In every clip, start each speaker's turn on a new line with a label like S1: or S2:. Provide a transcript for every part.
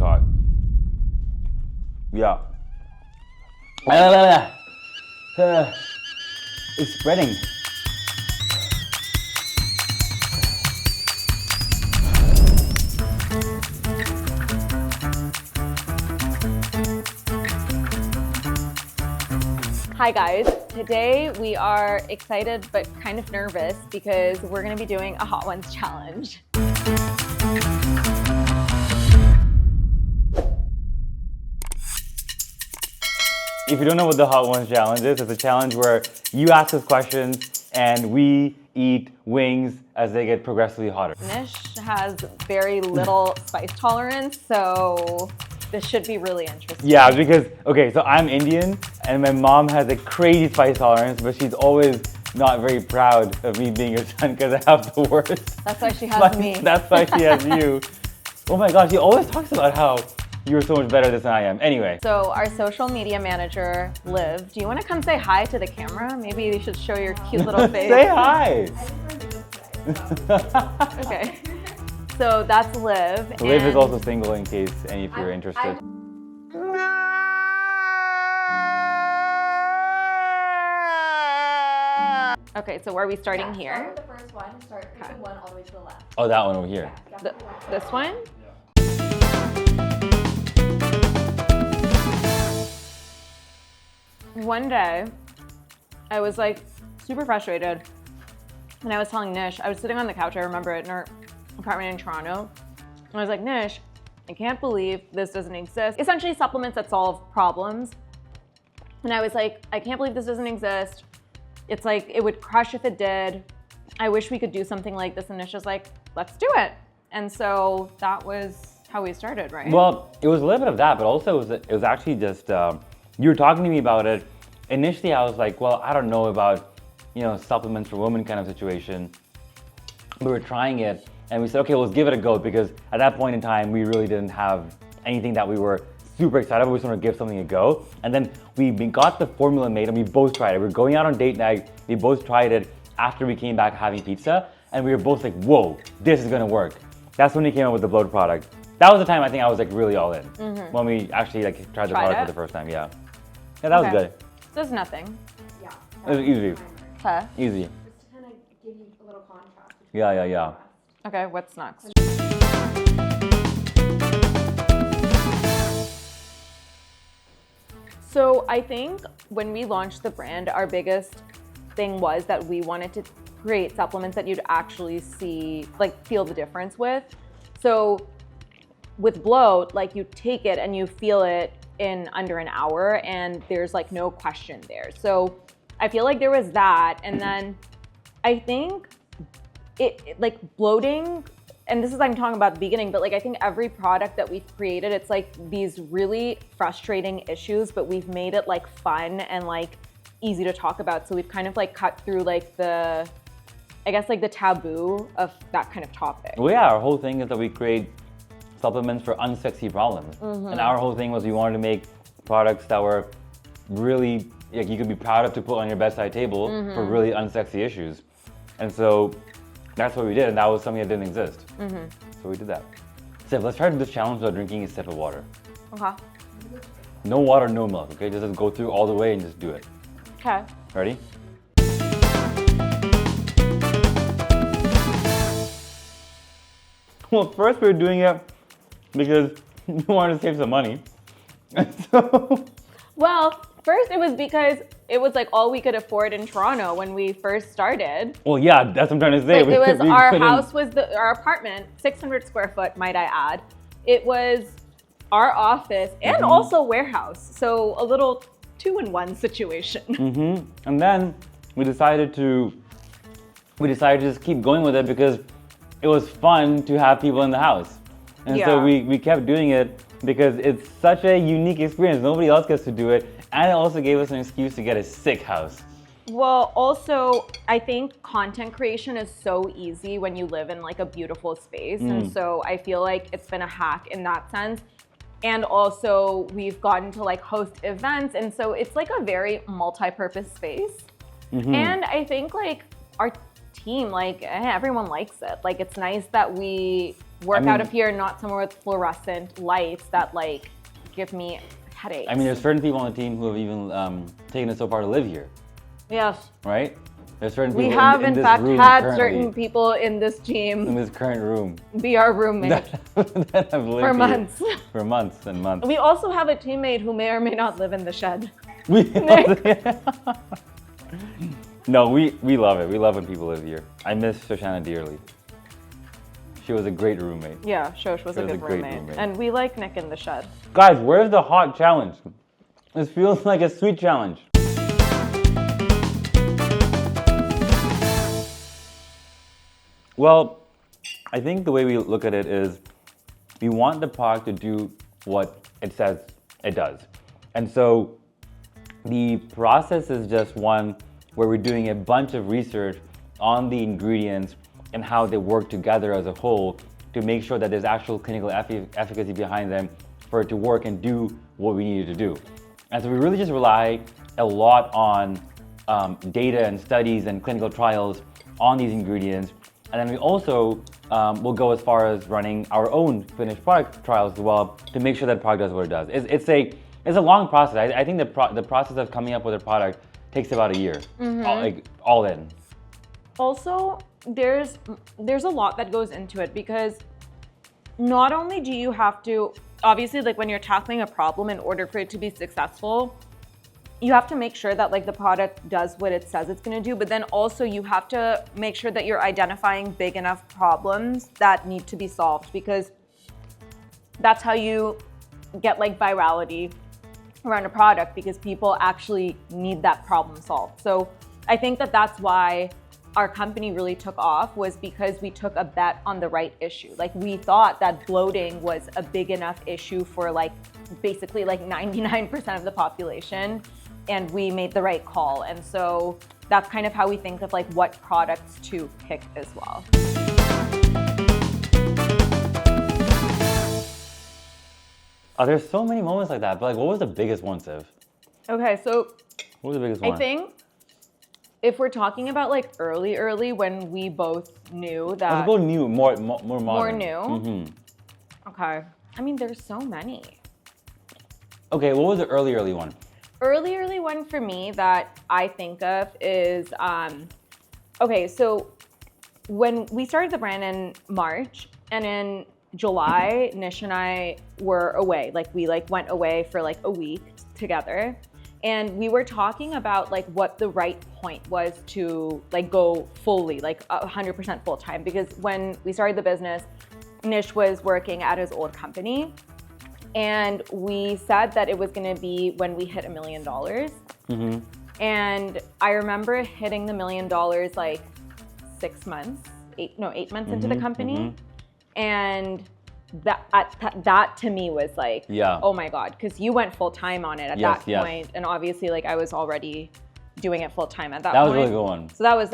S1: hot. Yeah. It's spreading.
S2: Hi guys, today we are excited but kind of nervous because we're going to be doing a Hot Ones challenge.
S1: If you don't know what the Hot Ones challenge is, it's a challenge where you ask us questions and we eat wings as they get progressively hotter.
S2: Nish has very little spice tolerance, so this should be really interesting.
S1: Yeah, because, okay, so I'm Indian and my mom has a crazy spice tolerance, but she's always not very proud of me being her son because I have the worst.
S2: That's why she has me.
S1: That's why she has you. Oh my gosh, she always talks about how you're so much better than I am. Anyway.
S2: So our social media manager, Liv, do you want to come say hi to the camera? Maybe you should show your cute little face.
S1: Say hi.
S2: Okay. So that's Liv.
S1: Liv is also single in case any of you are interested.
S2: Okay, so are we starting here?
S3: Start with the first one. Start with the one all the way to the left.
S1: Oh, that one over here.
S2: This one? One day, I was like super frustrated, and I was telling Nish, I was sitting on the couch, I remember it, in our apartment in Toronto, and I was like, Nish, I can't believe this doesn't exist. Essentially supplements that solve problems. And I was like, I can't believe this doesn't exist. It's like, it would crush if it did. I wish we could do something like this. And Nish was like, let's do it. And so that was how we started, right?
S1: Well, it was a little bit of that, but also it was actually just, you were talking to me about it. Initially, I was like, well, I don't know about, supplements for women kind of situation. We were trying it and we said, okay, let's give it a go, because at that point in time, we really didn't have anything that we were super excited about. We just wanted to give something a go. And then we got the formula made and we both tried it. We were going out on date night. We both tried it after we came back having pizza. And we were both like, whoa, this is gonna work. That's when we came up with the bloat product. That was the time I think I was like really all in. When we actually tried the product for the first time, yeah. Yeah, that was good.
S2: There's nothing.
S3: Yeah.
S1: It was easy.
S2: Okay.
S1: Easy.
S3: Just to kind of give you a little contrast.
S1: Yeah.
S2: Okay, what's next? So I think when we launched the brand, our biggest thing was that we wanted to create supplements that you'd actually see, like feel the difference with. So with bloat, like you take it and you feel it in under an hour and there's like no question there. So I feel like there was that. And then I think it like bloating, and this is, I'm talking about the beginning, but like I think every product that we've created, it's like these really frustrating issues, but we've made it like fun and like easy to talk about. So we've kind of like cut through like the, I guess like the taboo of that kind of topic.
S1: Well, yeah, our whole thing is that we create supplements for unsexy problems. And our whole thing was we wanted to make products that were really, like you could be proud of to put on your bedside table for really unsexy issues. And so that's what we did, and that was something that didn't exist. So we did that. Siff, let's try to do this challenge without drinking a sip of water.
S2: Okay.
S1: No water, no milk, okay? Just go through all the way and just do it.
S2: Okay.
S1: Ready? Well, first we were doing it because we wanted to save some money. And so...
S2: Well, first it was because it was like all we could afford in Toronto when we first started.
S1: Well, yeah, that's what I'm trying to say.
S2: Like it was our house was our apartment, 600 square foot, might I add. It was our office and also warehouse. So a little 2-in-1 situation.
S1: And then we decided to just keep going with it because it was fun to have people in the house. And so we kept doing it because it's such a unique experience. Nobody else gets to do it. And it also gave us an excuse to get a sick house.
S2: Well, also, I think content creation is so easy when you live in like a beautiful space. And so I feel like it's been a hack in that sense. And also we've gotten to like host events. And so it's like a very multi-purpose space. And I think like our team, like everyone likes it. Like it's nice that we work out of here, not somewhere with fluorescent lights that like give me headaches.
S1: I mean, there's certain people on the team who have even taken it so far to live here,
S2: Yes.
S1: right? There's certain people
S2: We have,
S1: in
S2: in
S1: this
S2: fact,
S1: room
S2: had
S1: currently,
S2: certain people in this
S1: in
S2: team
S1: this current room
S2: be our roommate
S1: that have lived
S2: for
S1: here
S2: months.
S1: for months and months.
S2: We also have a teammate who may or may not live in the shed.
S1: No, we love it. We love when people live here. I miss Shoshana dearly. She was a great roommate.
S2: Yeah, Shosh was a good
S1: great
S2: roommate. And we like Nick in the shed.
S1: Guys, where's the hot challenge? This feels like a sweet challenge. Well, I think the way we look at it is we want the product to do what it says it does. And so the process is just one where we're doing a bunch of research on the ingredients and how they work together as a whole to make sure that there's actual clinical efficacy behind them for it to work and do what we need it to do. And so we really just rely a lot on data and studies and clinical trials on these ingredients. And then we also will go as far as running our own finished product trials as well to make sure that product does what it does. It's a long process. I think the process of coming up with a product takes about a year, all in.
S2: Also, there's a lot that goes into it because not only do you have to, obviously, like when you're tackling a problem, in order for it to be successful, you have to make sure that like the product does what it says it's going to do, but then also you have to make sure that you're identifying big enough problems that need to be solved, because that's how you get like virality around a product, because people actually need that problem solved. So I think that that's why our company really took off, was because we took a bet on the right issue. Like we thought that bloating was a big enough issue for like basically like 99% of the population, and we made the right call. And so that's kind of how we think of like what products to pick as well.
S1: There's so many moments like that, but like what was the biggest one, Siv?
S2: Okay, so
S1: What was the biggest one?
S2: I think if we're talking about like early when we both knew that.
S1: Let's go new, more modern.
S2: More new?
S1: Mm-hmm.
S2: Okay. I mean, there's so many.
S1: Okay, what was the early one?
S2: Early one for me that I think of is, okay, so when we started the brand in March, and in July, Nish and I were away. Like we like went away for like a week together. And we were talking about like what the right point was to like go fully, like 100% full time. Because when we started the business, Nish was working at his old company. And we said that it was gonna be when we hit $1 million.
S1: Mm-hmm.
S2: And I remember hitting the $1 million like 8 months into the company.
S1: Mm-hmm.
S2: And that to me was like,
S1: yeah.
S2: Oh my God, because you went full time on it at that point. And obviously like I was already doing it full time at that point.
S1: That was a really good one.
S2: So that was,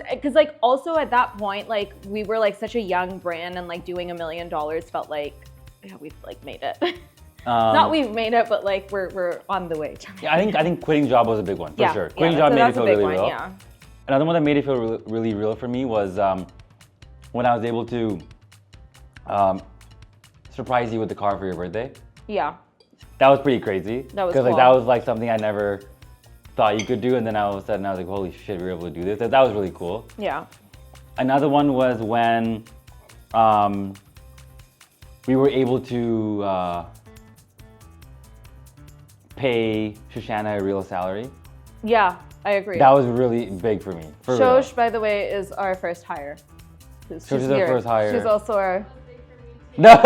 S2: because like also at that point, like we were like such a young brand, and like doing $1 million felt like, yeah, we've like made it. Not we've made it, but like we're on the way to
S1: Yeah, I think quitting job was a big one, for sure. Quitting job made it feel
S2: a big
S1: really
S2: one,
S1: real.
S2: yeah.
S1: Another one that made it feel really real for me was when I was able to surprise you with the car for your birthday.
S2: Yeah.
S1: That was pretty crazy.
S2: That was
S1: Because
S2: cool.
S1: like that was like something I never thought you could do, and then all of a sudden I was like, holy shit, we were able to do this. That was really cool.
S2: Yeah. Another
S1: one was when we were able to pay Shoshana a real salary.
S2: Yeah, I agree.
S1: That was really big for me. For
S2: Shosh,
S1: real.
S2: by the way, is our first hire.
S1: Shosh is our first hire.
S2: She's also our...
S1: That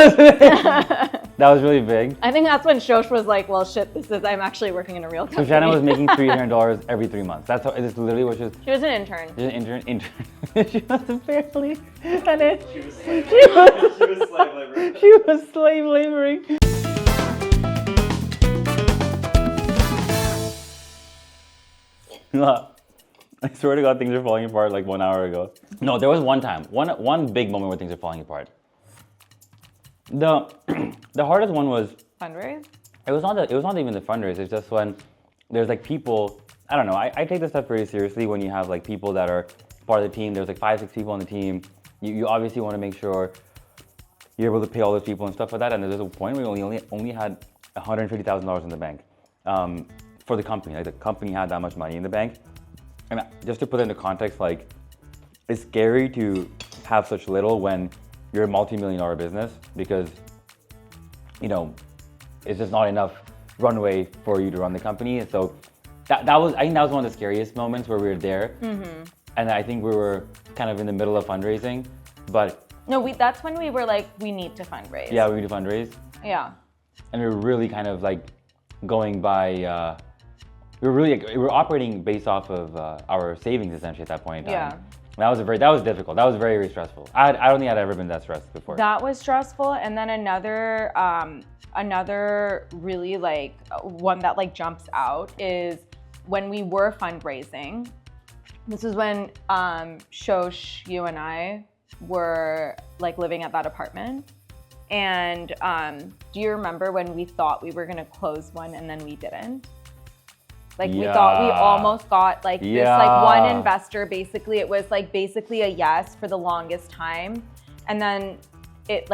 S1: was really big.
S2: I think that's when Shosh was like, well, shit, I'm actually working in a real company.
S1: Shoshana was making $300 every 3 months. That's how, it's literally what she was.
S2: She was an intern.
S1: She was an intern. She was apparently
S4: She was slave laboring.
S1: She was slave laboring. I swear to God, things are falling apart like 1 hour ago. No, there was one time, one big moment where things are falling apart. The hardest one was
S2: Fundraise?
S1: It was not even the fundraise. It's just when there's like people. I don't know. I take this stuff very seriously when you have like people that are part of the team. There's like 5-6 people on the team. You obviously want to make sure you're able to pay all those people and stuff like that. And there's a point where we only had $150,000 in the bank for the company. Like the company had that much money in the bank. And just to put it into context, like it's scary to have such little when you're a multi-million-dollar business because, you know, it's just not enough runway for you to run the company. And so I think that was one of the scariest moments where we were there. Mm-hmm. And I think we were kind of in the middle of fundraising, but
S2: No, that's when we were like, we need to fundraise.
S1: yeah, we need to fundraise.
S2: Yeah.
S1: And we were really kind of like going by, we were operating based off of our savings essentially at that point in time.
S2: Yeah.
S1: That was difficult. That was very, very stressful. I don't think I'd ever been that stressed before.
S2: That was stressful. And then another really like one that like jumps out is when we were fundraising. This is when Shosh, you and I were like living at that apartment. And do you remember when we thought we were gonna close one and then we didn't? Like we thought we almost got like this like one investor, basically it was like basically a yes for the longest time. And then it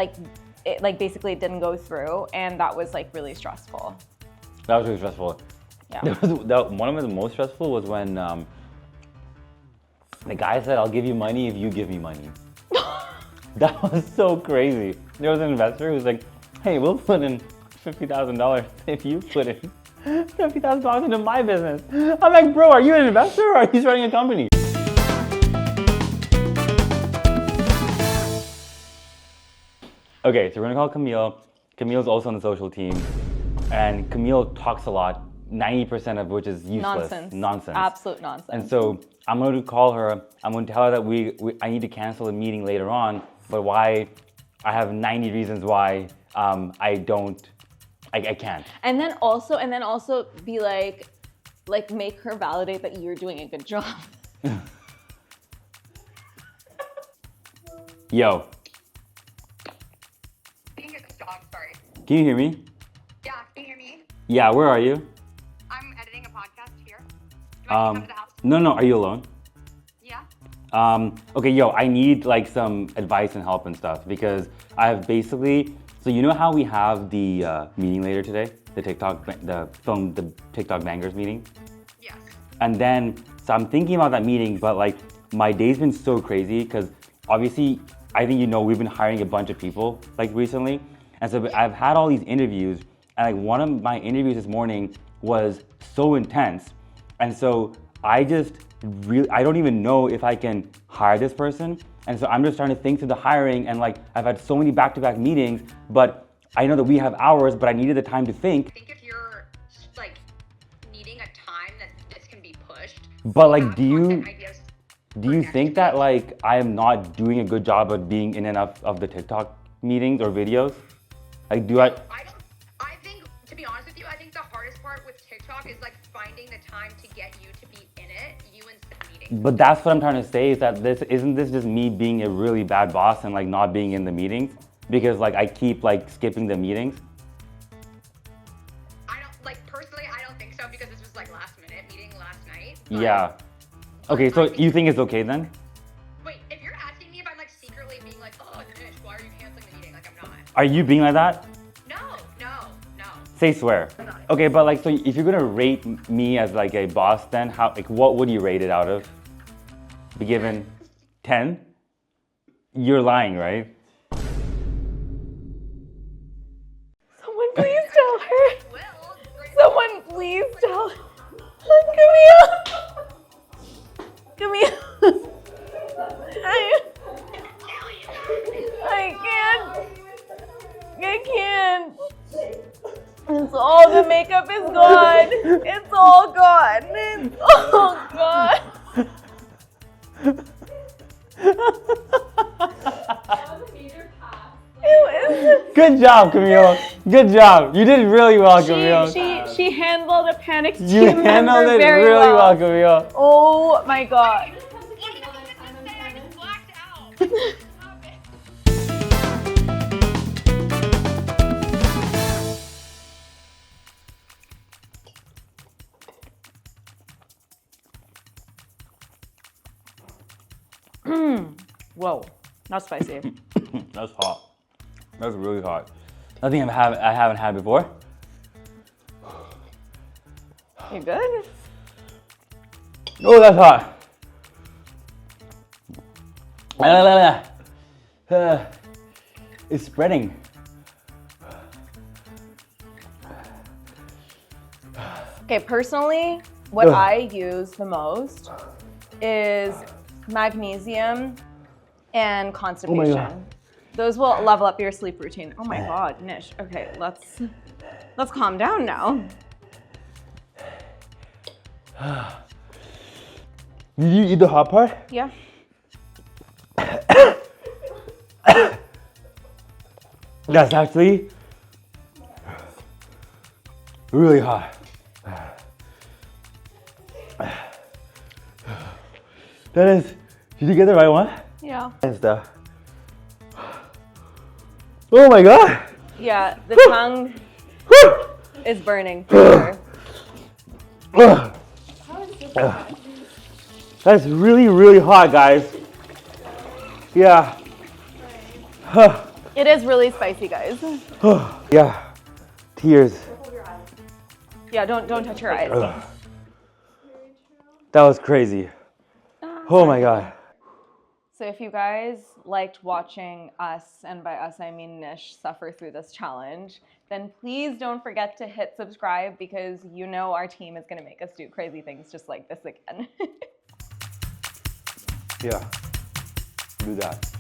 S2: basically didn't go through, and that was like really stressful.
S1: That was really stressful.
S2: Yeah.
S1: One of the most stressful was when the guy said, "I'll give you money if you give me money." That was so crazy. There was an investor who was like, "Hey, we'll put in $50,000 if you put in $50,000 into my business." I'm like, "Bro, are you an investor or are you running a company?" Okay, so we're gonna call Camille. Camille's also on the social team, and Camille talks a lot, 90% of which is useless. Nonsense.
S2: Absolute nonsense.
S1: And so I'm going to call her. I'm going to tell her that I need to cancel a meeting later on, but why? I have 90 reasons why I can't.
S2: And then also be like make her validate that you're doing a good job.
S1: Yo.
S5: Sorry.
S1: Can you hear me?
S5: Yeah, can you hear me?
S1: Yeah, where are you?
S5: I'm editing a podcast here. Do I need to come to the house?
S1: No, are you alone?
S5: Yeah.
S1: Okay, yo, I need like some advice and help and stuff because I have basically, so you know how we have the meeting later today, the TikTok Bangers meeting?
S5: Yes.
S1: And then, so I'm thinking about that meeting, but like my day's been so crazy because obviously, I think you know we've been hiring a bunch of people like recently. And so I've had all these interviews, and like one of my interviews this morning was so intense. And so I don't even know if I can hire this person. And so I'm just trying to think through the hiring, and like I've had so many back-to-back meetings, but I know that we have hours, but I needed the time to think.
S5: I think if you're like needing a time that this can be pushed.
S1: But like, do you
S5: next
S1: think that like I am not doing a good job of being in enough of the TikTok meetings or videos? Like, do I
S5: think, to be honest with you, I think the hardest part with TikTok is like finding the time to get you to be in it, you instead of meetings.
S1: But that's what I'm trying to say is that isn't this just me being a really bad boss and like not being in the meetings? Because like I keep like skipping the meetings.
S5: Personally, I don't think so because this was like last minute meeting last night.
S1: Yeah. Okay, so you think it's okay then?
S5: Wait, if you're asking me if I'm like secretly being like, oh, Nish, why are you canceling the meeting? Like, I'm not.
S1: Are you being like that?
S5: No.
S1: Say swear. Okay, but like, so if you're gonna rate me as like a boss, then what would you rate it out of? Be given 10? You're lying, right?
S2: Someone please tell her.
S5: Will.
S2: Someone please tell her. Camille. I can't. It's all, the makeup is gone. It's all gone. It's all gone.
S1: Good job, Camille. Good job. You did really well, Camille.
S2: She handled a panic team
S1: You handled
S2: member
S1: it
S2: very
S1: really well, Camille.
S2: Oh my god.
S5: Blacked out.
S2: Whoa, not spicy.
S1: That's hot. That's really hot. Nothing I haven't had before.
S2: You good?
S1: Oh, that's hot. It's spreading.
S2: Okay, personally, what I use the most is magnesium and constipation.
S1: God.
S2: Those will level up your sleep routine. Oh my God, Nish. Okay, let's calm down now.
S1: Did you eat the hot part?
S2: Yeah.
S1: That's actually really hot. That is, did you get the right one?
S2: Yeah.
S1: And stuff. Oh my God.
S2: Yeah, the tongue is burning for sure.
S1: That's really, really hot, guys. Yeah.
S2: It is really spicy, guys.
S1: Yeah. Tears.
S2: Yeah, don't touch your eyes.
S1: That was crazy. Oh my God.
S2: So if you guys liked watching us, and by us I mean Nish, suffer through this challenge, then please don't forget to hit subscribe, because you know our team is going to make us do crazy things just like this again.
S1: Yeah. Do that.